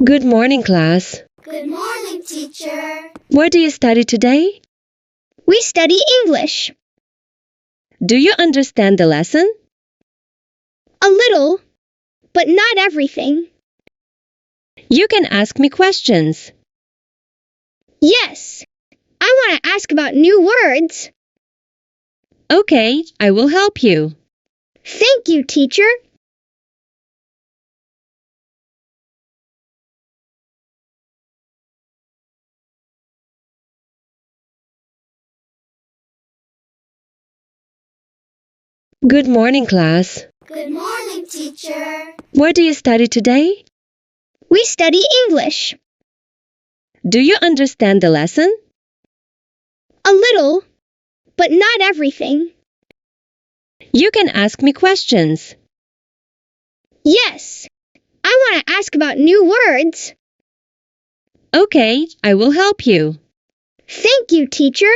Good morning, class. Good morning, teacher. What do you study today? We study English. Do you understand the lesson? A little, but not everything. You can ask me questions. Yes, I want to ask about new words. Okay, I will help you. Thank you, teacher. Good morning, class. Good morning, teacher. What do you study today? We study English. Do you understand the lesson? A little, but not everything. You can ask me questions. Yes, I want to ask about new words. Okay, I will help you. Thank you, teacher.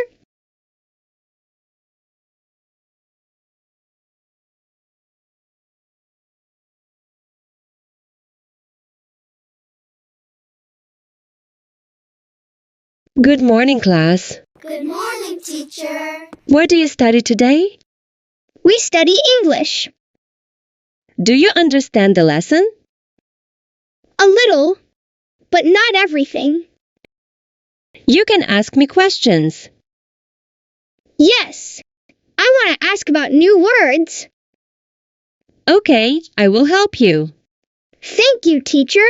Good morning, class. Good morning, teacher. What do you study today? We study English. Do you understand the lesson? A little, but not everything. You can ask me questions. Yes, I want to ask about new words. Okay, I will help you. Thank you, teacher.